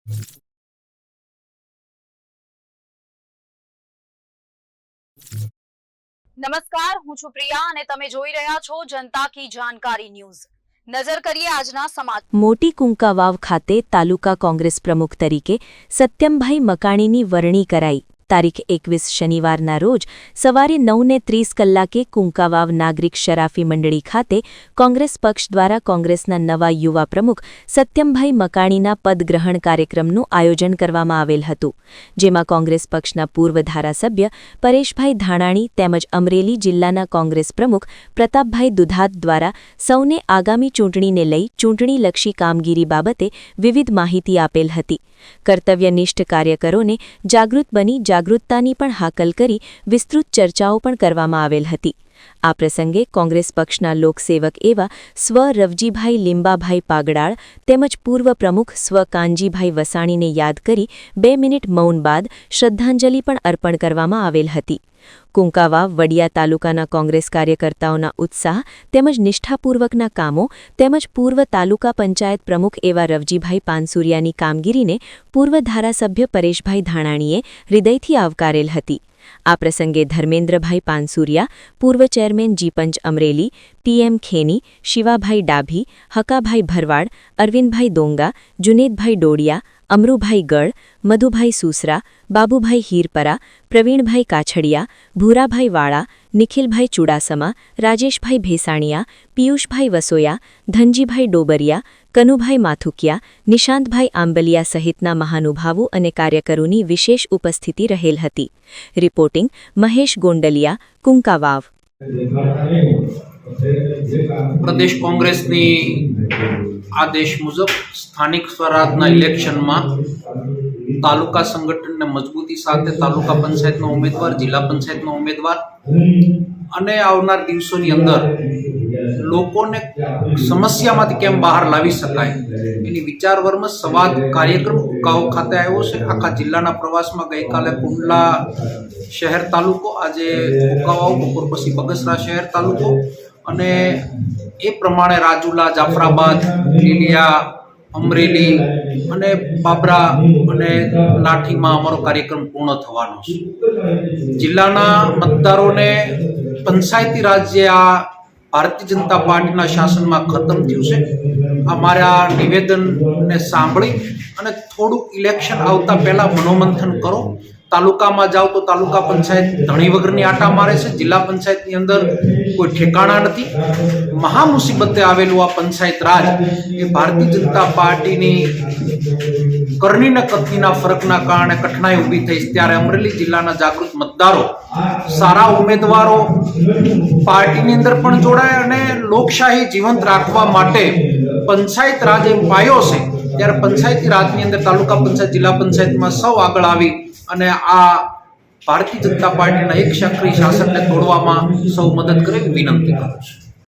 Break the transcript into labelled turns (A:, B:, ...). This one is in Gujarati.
A: નમસ્કાર, હું છું પ્રિયા અને તમે જોઈ રહ્યા છો જનતા કી જાણકારી ન્યૂઝ। નજર કરીએ આજના સમાચાર।
B: મોટી કુંકાવાવ ખાતે તાલુકા કોંગ્રેસ પ્રમુખ તરીકે સત્યમભાઈ મકાણીની વરણી કરાઈ। તારીખ 21 શનિવારના રોજ સવારે 9:30 કલાકે કુંકાવાવ નાગરિક શરાફી મંડળી ખાતે કોંગ્રેસ પક્ષ દ્વારા કોંગ્રેસના નવા યુવા પ્રમુખ સત્યમભાઈ મકાણીના પદગ્રહણ કાર્યક્રમનું આયોજન કરવામાં આવેલ હતું, જેમાં કોંગ્રેસ પક્ષના પૂર્વ ધારાસભ્ય પરેશભાઈ ધાણાણી તેમજ અમરેલી જિલ્લાના કોંગ્રેસ પ્રમુખ પ્રતાપભાઈ દુધાત દ્વારા સૌને આગામી ચૂંટણીને લઈ ચૂંટણીલક્ષી કામગીરી બાબતે વિવિધ માહિતી આપેલ હતી। કર્તવ્યનિષ્ઠ કાર્યકરોને જાગૃત બની જાગૃતતાની પણ હાકલ કરી વિસ્તૃત ચર્ચાઓ પણ કરવામાં આવેલ હતી। આ પ્રસંગે કોંગ્રેસ પક્ષના લોકસેવક એવા સ્વ રવજીભાઈ લીંબાભાઈ પાગડાળ તેમજ પૂર્વ પ્રમુખ સ્વ કાનજીભાઈ વસાણીને યાદ કરી 2 મિનિટ મૌન બાદ શ્રદ્ધાંજલિ પણ અર્પણ કરવામાં આવેલ હતી। કુંકાવાવ વડિયા તાલુકાના કોંગ્રેસ કાર્યકર્તાઓના ઉત્સાહ તેમજ નિષ્ઠાપૂર્વકના કામો તેમજ પૂર્વ તાલુકા પંચાયત પ્રમુખ એવા રવજીભાઈ પાનસુરિયાની કામગીરીને પૂર્વ ધારાસભ્ય પરેશભાઈ ધાણાણીએ હૃદયથી આવકારેલ હતી। આ પ્રસંગે ધર્મેન્દ્રભાઈ પાનસુરિયા, પૂર્વ ચેરમેન જીપંચ અમરેલી, પીએમ ખેની, શિવાભાઈ ડાભી, હકાભાઈ ભરવાડ, અરવિંદભાઈ દોંગા, જુનેદભાઈ ડોડિયા, અમરુભાઈ ગળ, મધુભાઈ સુસરા, બાબુભાઈ હીરપરા, પ્રવીણભાઈ કાછડિયા, ભૂરાભાઈ વાળા, નિખિલભાઈ ચુડાસમા, રાજેશભાઈ ભેસાણીયા, પિયુષભાઈ વસોયા, ધનજીભાઈ ડોબરિયા, કનુભાઈ માથુકિયા, નિશાંતભાઈ આંબલિયા સહિતના મહાનુભાવો અને કાર્યકરોની વિશેષ ઉપસ્થિતિ રહેલ હતી। રિપોર્ટિંગ મહેશ ગોંડલિયા, કુંકાવાવ।
C: પ્રદેશ કોંગ્રેસની આદેશ મુજબ સ્થાનિક સ્વરાજના ઇલેક્શનમાં તાલુકા સંગઠનને મજબૂતી સાથે તાલુકા પંચાયતનો ઉમેદવાર, જિલ્લા પંચાયતનો ઉમેદવાર અને આવનાર દિવસોની અંદર લોકોને સમસ્યામાંથી કેમ બહાર લાવી શકાય એની વિચાર વિમર્શ સંવાદ કાર્યક્રમ કુંકાવાવ ખાતે આવ્યો છે। આખા જિલ્લાના પ્રવાસમાં ગઈકાલે કુંડલા શહેર તાલુકો, આજે કુંકાવાવ, બપોર પછી બગસરા શહેર તાલુકો અને એ પ્રમાણે રાજુલા, જાફરાબાદ, લીલિયા, અમરેલી અને બાબરા અને લાઠીમાં અમારો કાર્યક્રમ પૂર્ણ થવાનો છે। જિલ્લાના મતદારોને પંચાયતી રાજ જે આ ભારતીય જનતા પાર્ટીના શાસનમાં ખતમ થયું છે, અમારા નિવેદનને સાંભળી અને થોડુંક ઇલેક્શન આવતા પહેલાં મનોમંથન કરો। તાલુકામાં જાઓ તો તાલુકા પંચાયત ધણી વગરની આટા મારે છે, જિલ્લા પંચાયતની અંદર કોઈ ઠેકાણા નથી। મહા મુસીબતે આવેલું આ પંચાયત રાજ એ ભારતીય જનતા પાર્ટીની કરણી ને કથનીના ફરકના કારણે કઠણાઈ ઊભી થઈ, ત્યારે અમરેલી જિલ્લાના જાગૃત મતદારો, સારા ઉમેદવારો પાર્ટીની અંદર પણ જોડાય અને લોકશાહી જીવંત રાખવા માટે પંચાયત રાજ એ પાયો છે, ત્યારે પંચાયતી રાજની અંદર તાલુકા પંચાયત, જિલ્લા પંચાયતમાં સૌ આગળ આવી અને આ ભારતીય જનતા પાર્ટીના એક સક્રિય શાસનને તોડવામાં સૌ મદદ કરે વિનંતી કરું છું।